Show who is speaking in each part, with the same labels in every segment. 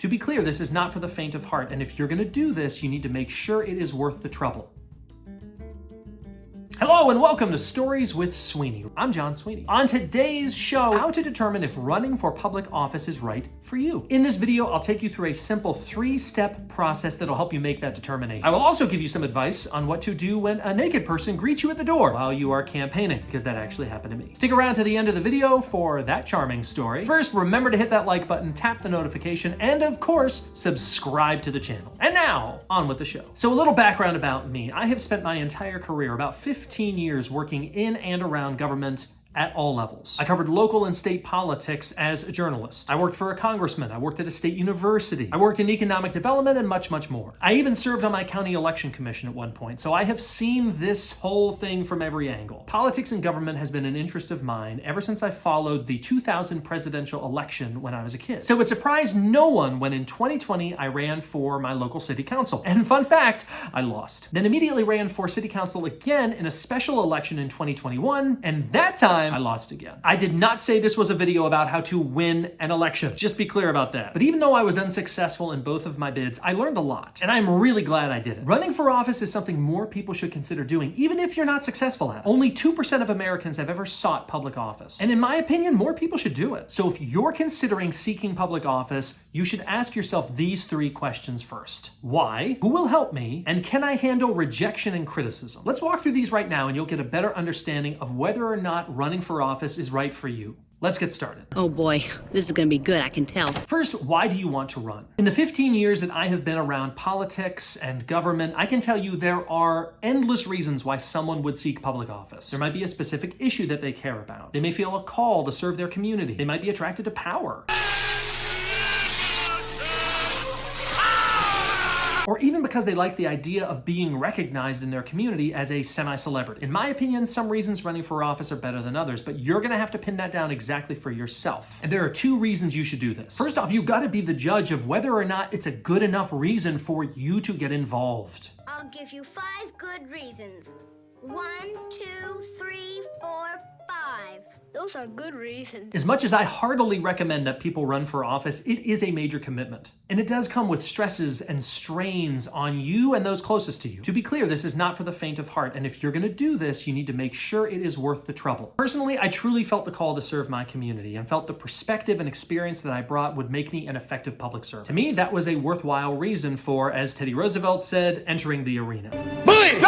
Speaker 1: To be clear, this is not for the faint of heart, and if you're going to do this, you need to make sure it is worth the trouble. Hello and welcome to Stories with Sweeney. I'm John Sweeney. On today's show, how to determine if running for public office is right for you. In this video, I'll take you through a simple 3-step process that'll help you make that determination. I will also give you some advice on what to do when a naked person greets you at the door while you are campaigning, because that actually happened to me. Stick around to the end of the video for that charming story. First, remember to hit that like button, tap the notification, and of course, subscribe to the channel. And now, on with the show. So a little background about me. I have spent my entire career, about 15 years, working in and around government at all levels. I covered local and state politics as a journalist. I worked for a congressman. I worked at a state university. I worked in economic development and much, much more. I even served on my county election commission at one point, so I have seen this whole thing from every angle. Politics and government has been an interest of mine ever since I followed the 2000 presidential election when I was a kid. So it surprised no one when in 2020 I ran for my local city council. And fun fact, I lost. Then immediately ran for city council again in a special election in 2021, and that time I lost again. I did not say this was a video about how to win an election. Just be clear about that. But even though I was unsuccessful in both of my bids, I learned a lot, and I'm really glad I did it. Running for office is something more people should consider doing, even if you're not successful at it. Only 2% of Americans have ever sought public office. And in my opinion, more people should do it. So if you're considering seeking public office, you should ask yourself these 3 questions first. Why? Who will help me? And can I handle rejection and criticism? Let's walk through these right now and you'll get a better understanding of whether or not running for office is right for you. Let's get started.
Speaker 2: Oh boy, this is gonna be good, I can tell.
Speaker 1: First, why do you want to run? In the 15 years that I have been around politics and government, I can tell you there are endless reasons why someone would seek public office. There might be a specific issue that they care about. They may feel a call to serve their community. They might be attracted to power. Or even because they like the idea of being recognized in their community as a semi-celebrity. In my opinion, some reasons running for office are better than others, but you're gonna have to pin that down exactly for yourself. And there are 2 reasons you should do this. First off, you've gotta be the judge of whether or not it's a good enough reason for you to get involved.
Speaker 3: I'll give you 5 good reasons. 1, 2, 3, 4, 5. Those are good reasons.
Speaker 1: As much as I heartily recommend that people run for office, it is a major commitment. And it does come with stresses and strains on you and those closest to you. To be clear, this is not for the faint of heart, and if you're gonna do this, you need to make sure it is worth the trouble. Personally, I truly felt the call to serve my community and felt the perspective and experience that I brought would make me an effective public servant. To me, that was a worthwhile reason for, as Teddy Roosevelt said, entering the arena.
Speaker 4: Bully! Go!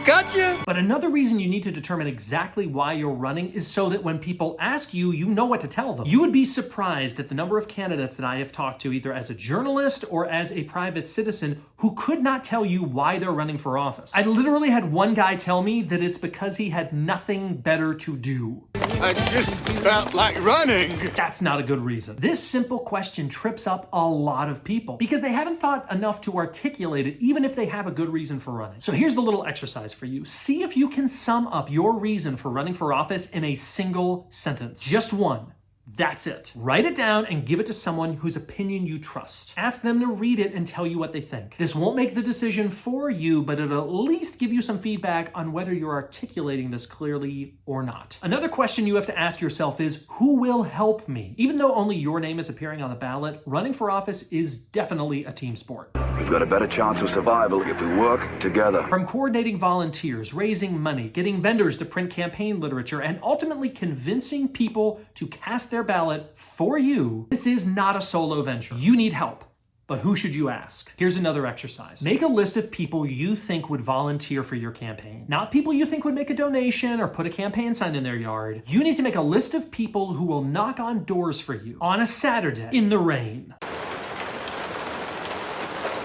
Speaker 4: Gotcha!
Speaker 1: But another reason you need to determine exactly why you're running is so that when people ask you, you know what to tell them. You would be surprised at the number of candidates that I have talked to, either as a journalist or as a private citizen, who could not tell you why they're running for office. I literally had one guy tell me that it's because he had nothing better to do.
Speaker 4: I just felt like running.
Speaker 1: That's not a good reason. This simple question trips up a lot of people because they haven't thought enough to articulate it, even if they have a good reason for running. So here's the little exercise for you. See if you can sum up your reason for running for office in a single sentence. Just one. That's it. Write it down and give it to someone whose opinion you trust. Ask them to read it and tell you what they think. This won't make the decision for you, but it'll at least give you some feedback on whether you're articulating this clearly or not. Another question you have to ask yourself is, who will help me? Even though only your name is appearing on the ballot, running for office is definitely a team sport.
Speaker 5: We've got a better chance of survival if we work together.
Speaker 1: From coordinating volunteers, raising money, getting vendors to print campaign literature, and ultimately convincing people to cast their ballot for you, this is not a solo venture. You need help. But who should you ask? Here's another exercise. Make a list of people you think would volunteer for your campaign. Not people you think would make a donation or put a campaign sign in their yard. You need to make a list of people who will knock on doors for you on a Saturday in the rain.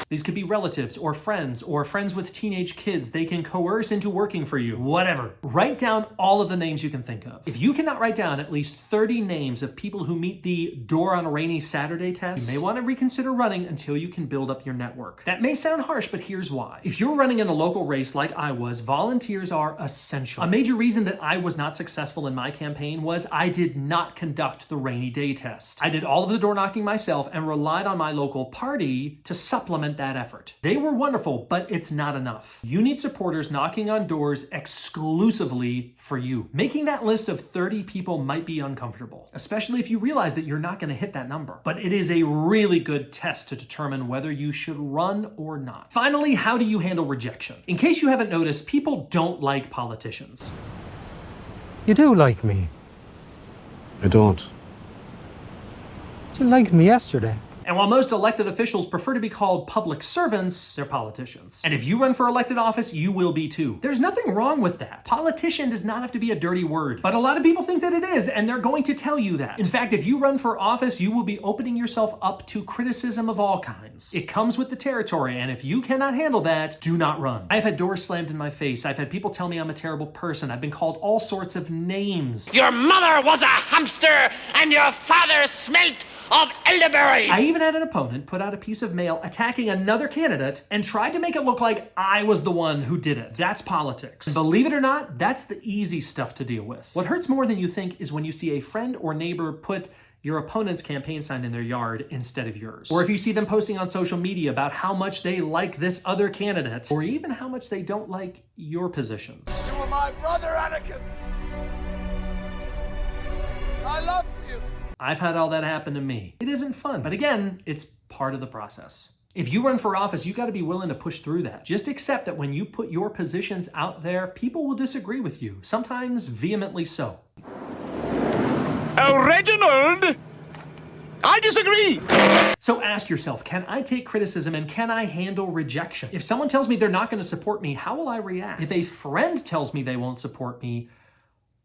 Speaker 1: These could be relatives or friends with teenage kids they can coerce into working for you, whatever. Write down all of the names you can think of. If you cannot write down at least 30 names of people who meet the door on a rainy Saturday test, you may want to reconsider running until you can build up your network. That may sound harsh, but here's why. If you're running in a local race like I was, volunteers are essential. A major reason that I was not successful in my campaign was I did not conduct the rainy day test. I did all of the door knocking myself and relied on my local party to supplement that effort. They were wonderful, but it's not enough. You need supporters knocking on doors exclusively for you. Making that list of 30 people might be uncomfortable, especially if you realize that you're not going to hit that number. But it is a really good test to determine whether you should run or not. Finally, how do you handle rejection? In case you haven't noticed, people don't like politicians.
Speaker 6: You do like me.
Speaker 7: I don't.
Speaker 6: You liked me yesterday.
Speaker 1: And while most elected officials prefer to be called public servants, they're politicians. And if you run for elected office, you will be too. There's nothing wrong with that. Politician does not have to be a dirty word, but a lot of people think that it is, and they're going to tell you that. In fact, if you run for office, you will be opening yourself up to criticism of all kinds. It comes with the territory, and if you cannot handle that, do not run. I've had doors slammed in my face. I've had people tell me I'm a terrible person. I've been called all sorts of names.
Speaker 8: Your mother was a hamster, and your father smelt of elderberry.
Speaker 1: I even had an opponent put out a piece of mail attacking another candidate and tried to make it look like I was the one who did it. That's politics. And believe it or not, that's the easy stuff to deal with. What hurts more than you think is when you see a friend or neighbor put your opponent's campaign sign in their yard instead of yours. Or if you see them posting on social media about how much they like this other candidate, or even how much they don't like your positions.
Speaker 4: You were my brother, Anakin. I loved you.
Speaker 1: I've had all that happen to me. It isn't fun, but again, it's part of the process. If you run for office, you got to be willing to push through that. Just accept that when you put your positions out there, people will disagree with you, sometimes vehemently so.
Speaker 4: Oh, Reginald! I disagree!
Speaker 1: So ask yourself, can I take criticism and can I handle rejection? If someone tells me they're not going to support me, how will I react? If a friend tells me they won't support me,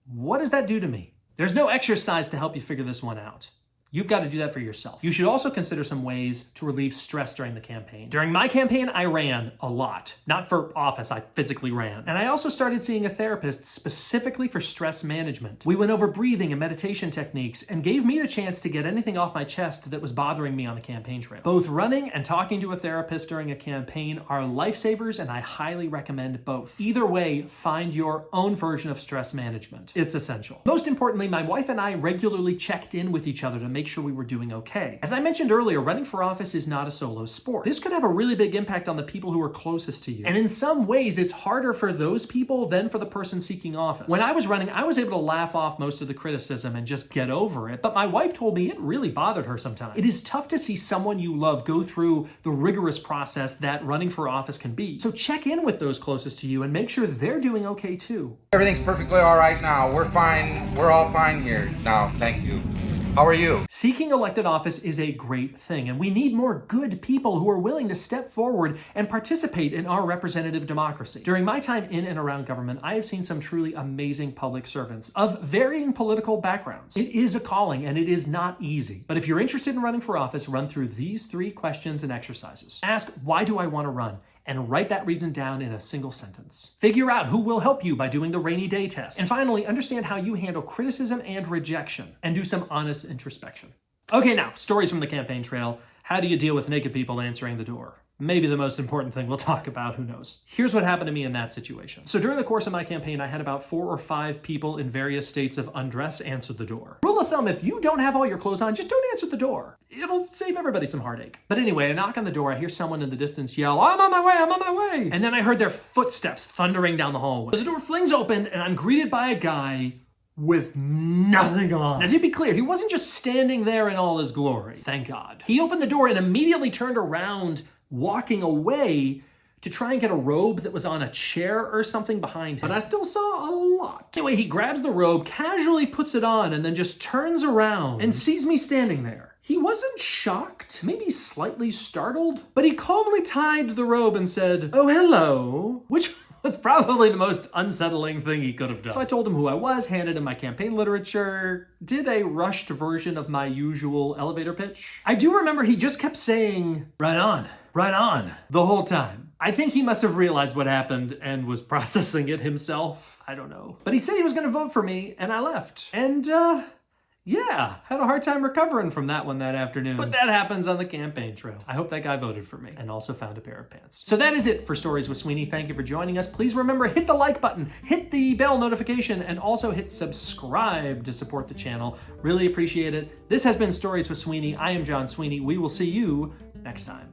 Speaker 1: what does that do to me? There's no exercise to help you figure this one out. You've got to do that for yourself. You should also consider some ways to relieve stress during the campaign. During my campaign, I ran a lot. Not for office, I physically ran. And I also started seeing a therapist specifically for stress management. We went over breathing and meditation techniques and gave me the chance to get anything off my chest that was bothering me on the campaign trail. Both running and talking to a therapist during a campaign are lifesavers, and I highly recommend both. Either way, find your own version of stress management. It's essential. Most importantly, my wife and I regularly checked in with each other to make sure we were doing okay. As I mentioned earlier, running for office is not a solo sport. This could have a really big impact on the people who are closest to you. And in some ways, it's harder for those people than for the person seeking office. When I was running, I was able to laugh off most of the criticism and just get over it, but my wife told me it really bothered her sometimes. It is tough to see someone you love go through the rigorous process that running for office can be. So check in with those closest to you and make sure they're doing okay too.
Speaker 9: Everything's perfectly all right now. We're fine. We're all fine here now. Thank you. How are you?
Speaker 1: Seeking elected office is a great thing, and we need more good people who are willing to step forward and participate in our representative democracy. During my time in and around government, I have seen some truly amazing public servants of varying political backgrounds. It is a calling, and it is not easy. But if you're interested in running for office, run through these 3 questions and exercises. Ask, why do I want to run? And write that reason down in a single sentence. Figure out who will help you by doing the rainy day test. And finally, understand how you handle criticism and rejection, and do some honest introspection. Okay, now, stories from the campaign trail. How do you deal with naked people answering the door? Maybe the most important thing we'll talk about, who knows. Here's what happened to me in that situation. So during the course of my campaign, I had about 4 or 5 people in various states of undress answer the door. Rule of thumb, if you don't have all your clothes on, just don't answer the door. It'll save everybody some heartache. But anyway, I knock on the door, I hear someone in the distance yell, I'm on my way, I'm on my way. And then I heard their footsteps thundering down the hallway. The door flings open and I'm greeted by a guy with nothing on. Now, to be clear, he wasn't just standing there in all his glory, thank God. He opened the door and immediately turned around, walking away to try and get a robe that was on a chair or something behind him. But I still saw a lot. Anyway, he grabs the robe, casually puts it on, and then just turns around and sees me standing there. He wasn't shocked, maybe slightly startled, but he calmly tied the robe and said, "Oh, hello," which was probably the most unsettling thing he could have done. So I told him who I was, handed him my campaign literature, did a rushed version of my usual elevator pitch. I do remember he just kept saying, right on, the whole time. I think he must have realized what happened and was processing it himself. I don't know. But he said he was gonna vote for me, and I left. And, yeah, had a hard time recovering from that one that afternoon. But that happens on the campaign trail. I hope that guy voted for me and also found a pair of pants. So that is it for Stories with Sweeney. Thank you for joining us. Please remember, hit the like button, hit the bell notification, and also hit subscribe to support the channel. Really appreciate it. This has been Stories with Sweeney. I am John Sweeney. We will see you next time.